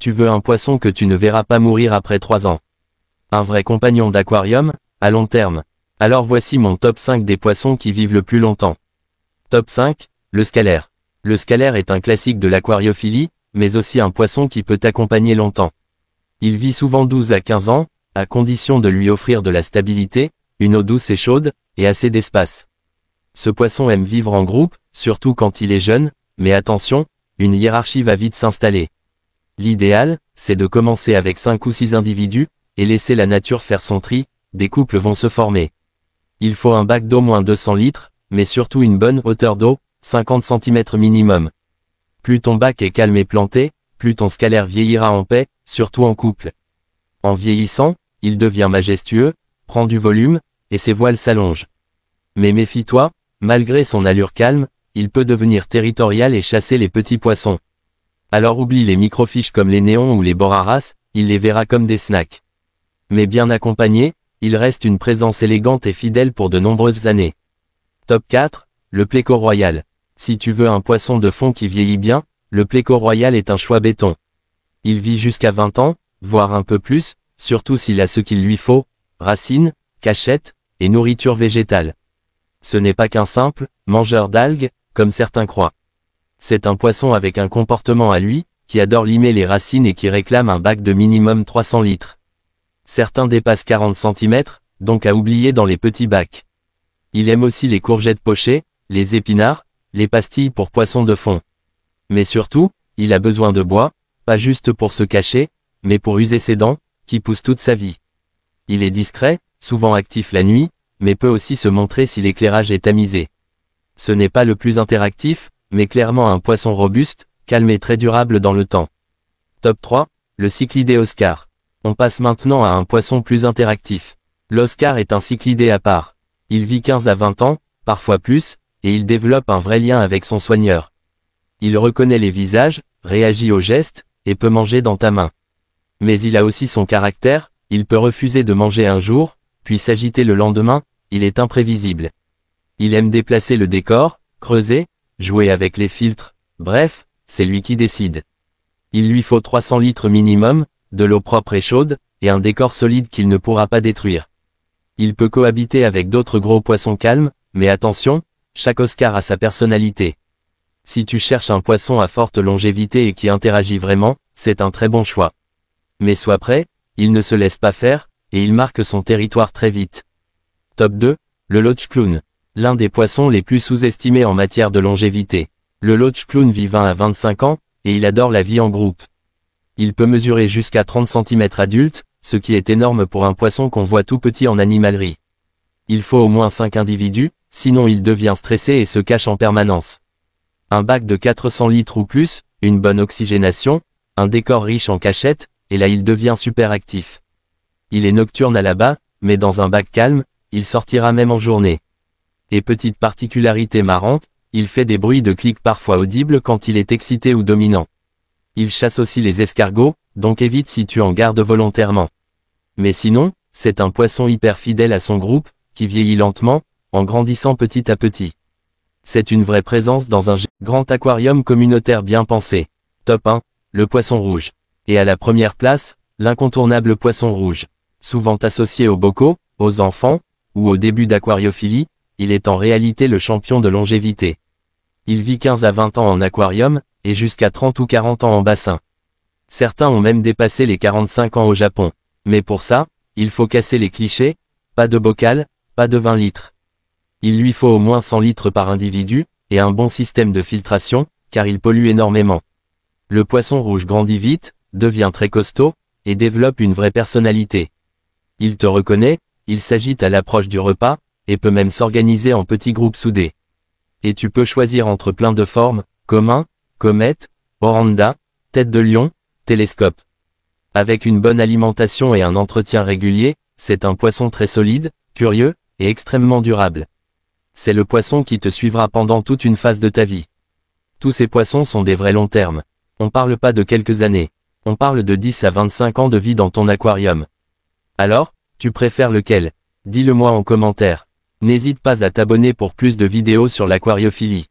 Tu veux un poisson que tu ne verras pas mourir après 3 ans. Un vrai compagnon d'aquarium, à long terme. Alors voici mon top 5 des poissons qui vivent le plus longtemps. Top 5, le scalaire. Le scalaire est un classique de l'aquariophilie, mais aussi un poisson qui peut t'accompagner longtemps. Il vit souvent 12 à 15 ans, à condition de lui offrir de la stabilité, une eau douce et chaude, et assez d'espace. Ce poisson aime vivre en groupe, surtout quand il est jeune, mais attention, une hiérarchie va vite s'installer. L'idéal, c'est de commencer avec 5 ou 6 individus, et laisser la nature faire son tri, des couples vont se former. Il faut un bac d'au moins 200 litres, mais surtout une bonne hauteur d'eau, 50 cm minimum. Plus ton bac est calme et planté, plus ton scalaire vieillira en paix, surtout en couple. En vieillissant, il devient majestueux, prend du volume, et ses voiles s'allongent. Mais méfie-toi, malgré son allure calme, il peut devenir territorial et chasser les petits poissons. Alors oublie les microfiches comme les néons ou les boraras, il les verra comme des snacks. Mais bien accompagné, il reste une présence élégante et fidèle pour de nombreuses années. Top 4, le pléco royal. Si tu veux un poisson de fond qui vieillit bien, le pléco royal est un choix béton. Il vit jusqu'à 20 ans, voire un peu plus, surtout s'il a ce qu'il lui faut, racines, cachettes, et nourriture végétale. Ce n'est pas qu'un simple mangeur d'algues, comme certains croient. C'est un poisson avec un comportement à lui, qui adore limer les racines et qui réclame un bac de minimum 300 litres. Certains dépassent 40 cm, donc à oublier dans les petits bacs. Il aime aussi les courgettes pochées, les épinards, les pastilles pour poissons de fond. Mais surtout, il a besoin de bois, pas juste pour se cacher, mais pour user ses dents, qui poussent toute sa vie. Il est discret, souvent actif la nuit, mais peut aussi se montrer si l'éclairage est tamisé. Ce n'est pas le plus interactif, mais clairement un poisson robuste, calme et très durable dans le temps. Top 3, le cyclidé Oscar. On passe maintenant à un poisson plus interactif. L'Oscar est un cyclidé à part. Il vit 15 à 20 ans, parfois plus, et il développe un vrai lien avec son soigneur. Il reconnaît les visages, réagit aux gestes, et peut manger dans ta main. Mais il a aussi son caractère, il peut refuser de manger un jour, puis s'agiter le lendemain, il est imprévisible. Il aime déplacer le décor, creuser, jouer avec les filtres, bref, c'est lui qui décide. Il lui faut 300 litres minimum, de l'eau propre et chaude, et un décor solide qu'il ne pourra pas détruire. Il peut cohabiter avec d'autres gros poissons calmes, mais attention, chaque Oscar a sa personnalité. Si tu cherches un poisson à forte longévité et qui interagit vraiment, c'est un très bon choix. Mais sois prêt, il ne se laisse pas faire, et il marque son territoire très vite. Top 2, le loach clown. L'un des poissons les plus sous-estimés en matière de longévité. Le loach clown vit 20 à 25 ans, et il adore la vie en groupe. Il peut mesurer jusqu'à 30 cm adulte, ce qui est énorme pour un poisson qu'on voit tout petit en animalerie. Il faut au moins 5 individus, sinon il devient stressé et se cache en permanence. Un bac de 400 litres ou plus, une bonne oxygénation, un décor riche en cachettes, et là il devient super actif. Il est nocturne à la base, mais dans un bac calme, il sortira même en journée. Et petite particularité marrante, il fait des bruits de clics parfois audibles quand il est excité ou dominant. Il chasse aussi les escargots, donc évite si tu en gardes volontairement. Mais sinon, c'est un poisson hyper fidèle à son groupe, qui vieillit lentement, en grandissant petit à petit. C'est une vraie présence dans un grand aquarium communautaire bien pensé. Top 1, le poisson rouge. Et à la première place, l'incontournable poisson rouge. Souvent associé aux bocaux, aux enfants, ou au début d'aquariophilie, il est en réalité le champion de longévité. Il vit 15 à 20 ans en aquarium, et jusqu'à 30 ou 40 ans en bassin. Certains ont même dépassé les 45 ans au Japon. Mais pour ça, il faut casser les clichés, pas de bocal, pas de 20 litres. Il lui faut au moins 100 litres par individu, et un bon système de filtration, car il pollue énormément. Le poisson rouge grandit vite, devient très costaud, et développe une vraie personnalité. Il te reconnaît, il s'agite à l'approche du repas, et peut même s'organiser en petits groupes soudés. Et tu peux choisir entre plein de formes, commun, comète, oranda, tête de lion, télescope. Avec une bonne alimentation et un entretien régulier, c'est un poisson très solide, curieux, et extrêmement durable. C'est le poisson qui te suivra pendant toute une phase de ta vie. Tous ces poissons sont des vrais long termes. On parle pas de quelques années. On parle de 10 à 25 ans de vie dans ton aquarium. Alors, tu préfères lequel? Dis-le moi en commentaire. N'hésite pas à t'abonner pour plus de vidéos sur l'aquariophilie.